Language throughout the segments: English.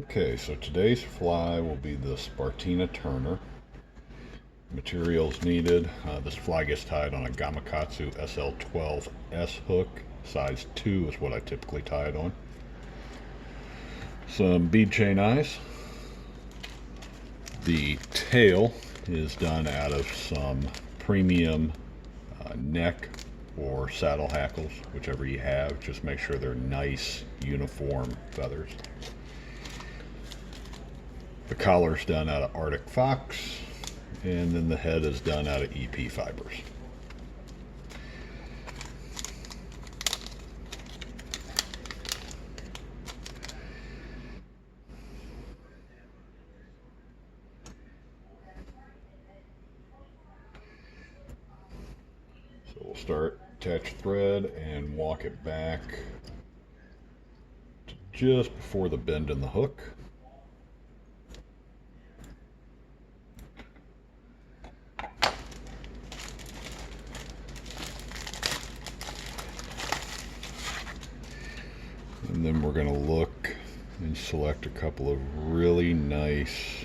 Okay, so today's fly will be the Spartina Turner. Materials needed. This fly gets tied on a Gamakatsu SL12S hook. Size 2 is what I typically tie it on. Some bead chain eyes. The tail is done out of some premium neck or saddle hackles, whichever you have. Just make sure they're nice, uniform feathers. The collar's done out of Arctic Fox, and then the head is done out of EP fibers. So we'll start, attach thread and walk it back to just before the bend in the hook. And then we're going to look and select a couple of really nice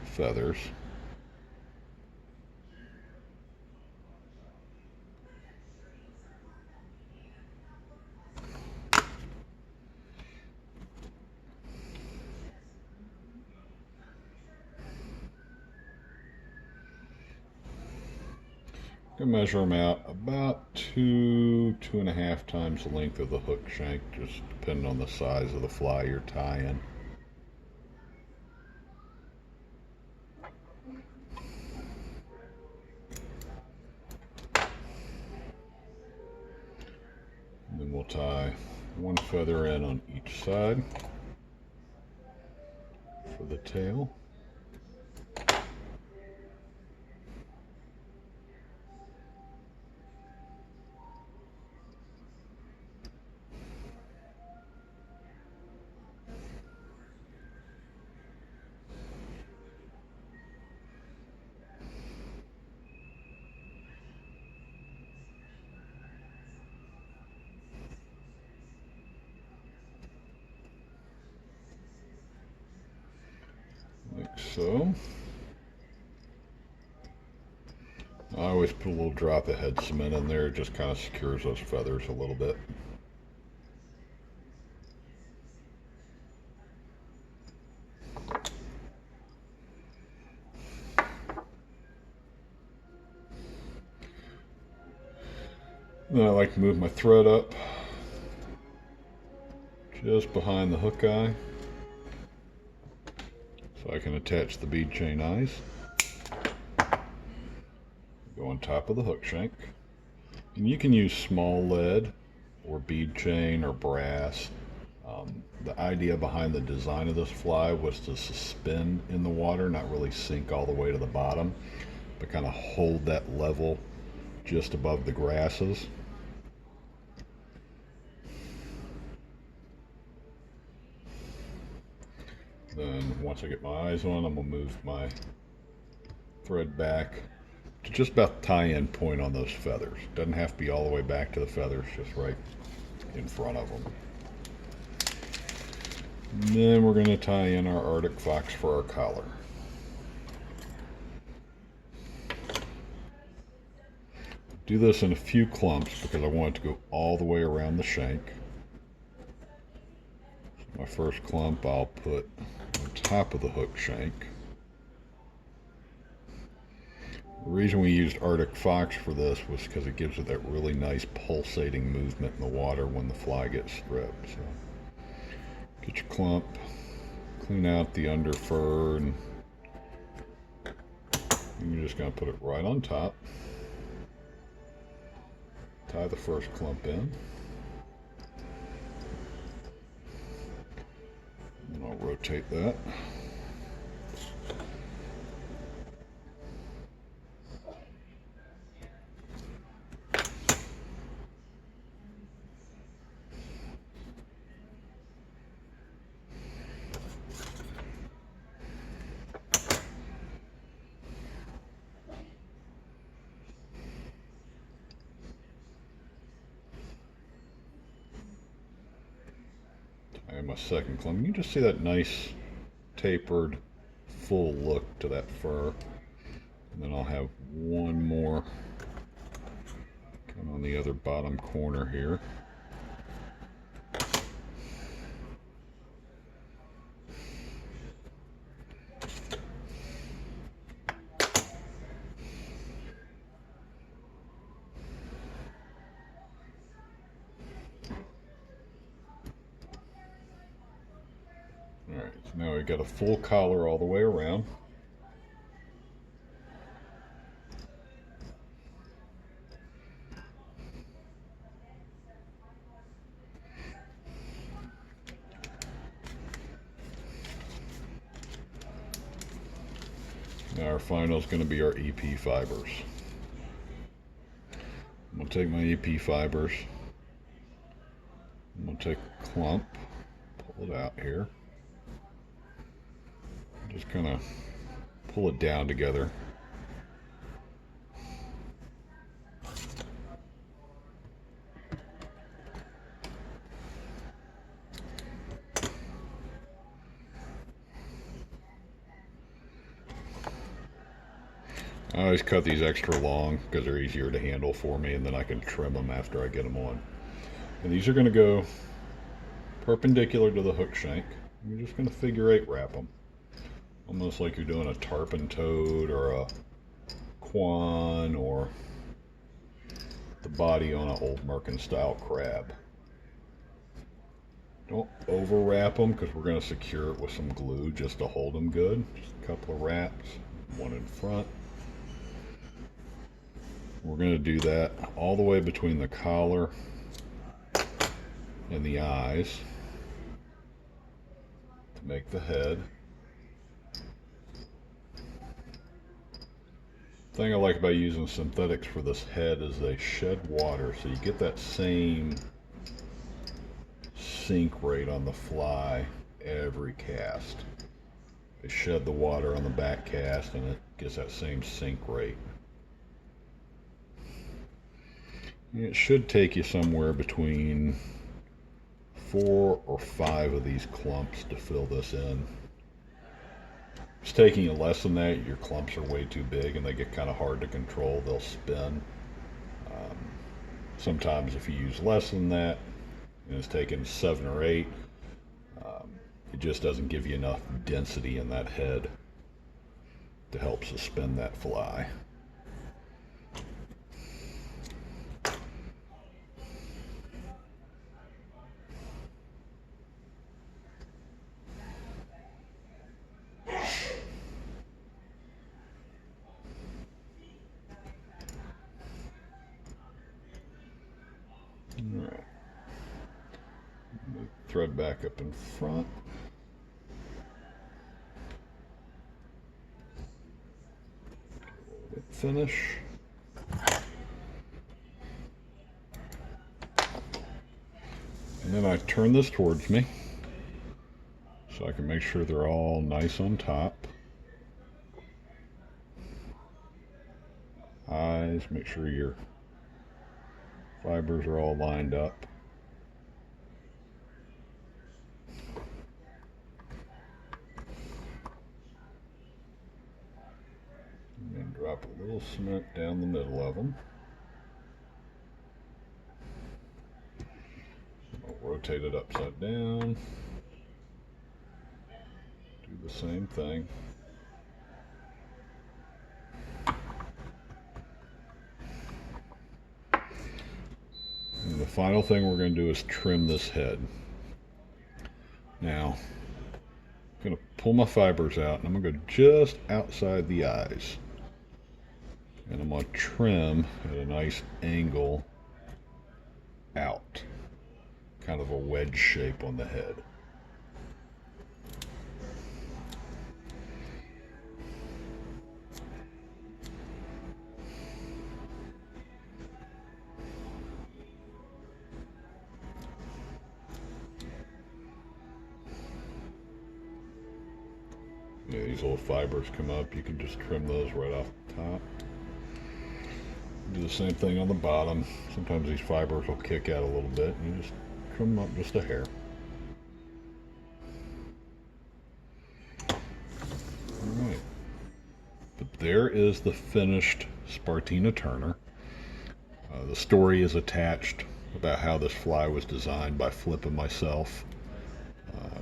feathers. I'm going to measure them out about 2.5 times the length of the hook shank, just depending on the size of the fly you're tying. And then we'll tie one feather in on each side for the tail. Like so. I always put a little drop of head cement in there, it just kind of secures those feathers a little bit. Then I like to move my thread up just behind the hook eye so I can attach the bead chain eyes. Go on top of the hook shank. And you can use small lead or bead chain or brass. The idea behind the design of this fly was to suspend in the water, not really sink all the way to the bottom, but kind of hold that level just above the grasses. Then once I get my eyes on, I'm going to move my thread back to just about the tie-in point on those feathers. Doesn't have to be all the way back to the feathers, just right in front of them. And then we're going to tie in our Arctic Fox for our collar. Do this in a few clumps because I want it to go all the way around the shank. So my first clump I'll put on top of the hook shank. The reason we used Arctic Fox for this was because it gives it that really nice pulsating movement in the water when the fly gets stripped. So get your clump, clean out the under fur, and you're just going to put it right on top. Tie the first clump in. And I'll rotate that. my second clump. You just see that nice tapered full look to that fur. And then I'll have one more kind of on the other bottom corner here. Alright, so now we've got a full collar all the way around. Now our final is going to be our EP fibers. I'm going to take my EP fibers. I'm going to take a clump, pull it out here. Just kind of pull it down together. I always cut these extra long because they're easier to handle for me, and then I can trim them after I get them on. And these are going to go perpendicular to the hook shank. You're just going to figure 8 wrap them. Almost like you're doing a tarpon toad or a quan or the body on an old Merkin style crab. Don't over wrap them because we're going to secure it with some glue just to hold them good. Just a couple of wraps, one in front. We're going to do that all the way between the collar and the eyes to make the head. The thing I like about using synthetics for this head is they shed water, so you get that same sink rate on the fly every cast. They shed the water on the back cast and it gets that same sink rate. It should take you somewhere between 4 or 5 of these clumps to fill this in. If it's taking you less than that, your clumps are way too big and they get kind of hard to control. They'll spin. Sometimes if you use less than that, and it's taking 7 or 8, it just doesn't give you enough density in that head to help suspend that fly. Alright, thread back up in front. Finish. And then I turn this towards me so I can make sure they're all nice on top. Eyes, make sure your fibers are all lined up. And then drop a little cement down the middle of them. I'll rotate it upside down. Do the same thing. And the final thing we're going to do is trim this head. Now, I'm going to pull my fibers out and I'm going to go just outside the eyes. And I'm going to trim at a nice angle out. Kind of a wedge shape on the head. Yeah, these little fibers come up, you can just trim those right off the top. Do the same thing on the bottom. Sometimes these fibers will kick out a little bit and you just trim them up just a hair. there is the finished Spartina Turner. The story is attached about how this fly was designed by Flip and myself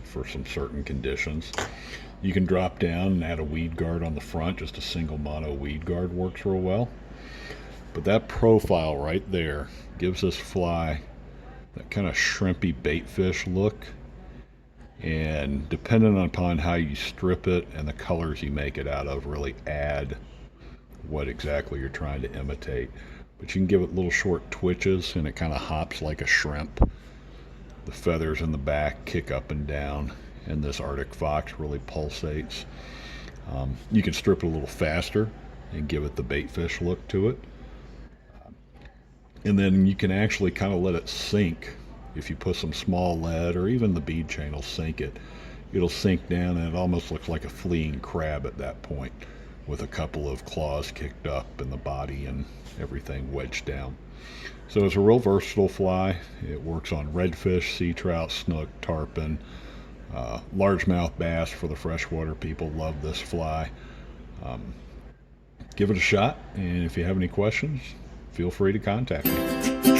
for some certain conditions. You can drop down and add a weed guard on the front. Just a single mono weed guard works real well. But that profile right there gives this fly that kind of shrimpy baitfish look. And depending upon how you strip it and the colors you make it out of really add what exactly you're trying to imitate. But you can give it little short twitches and it kind of hops like a shrimp. The feathers in the back kick up and down, and this Arctic fox really pulsates. You can strip it a little faster and give it the baitfish look to it. And then you can actually kind of let it sink. If you put some small lead or even the bead chain will sink it, it'll sink down and it almost looks like a fleeing crab at that point, with a couple of claws kicked up and the body and everything wedged down. So it's a real versatile fly. It works on redfish, seatrout, snook, tarpon, largemouth bass for the freshwater people love this fly. Give it a shot, and if you have any questions, feel free to contact me.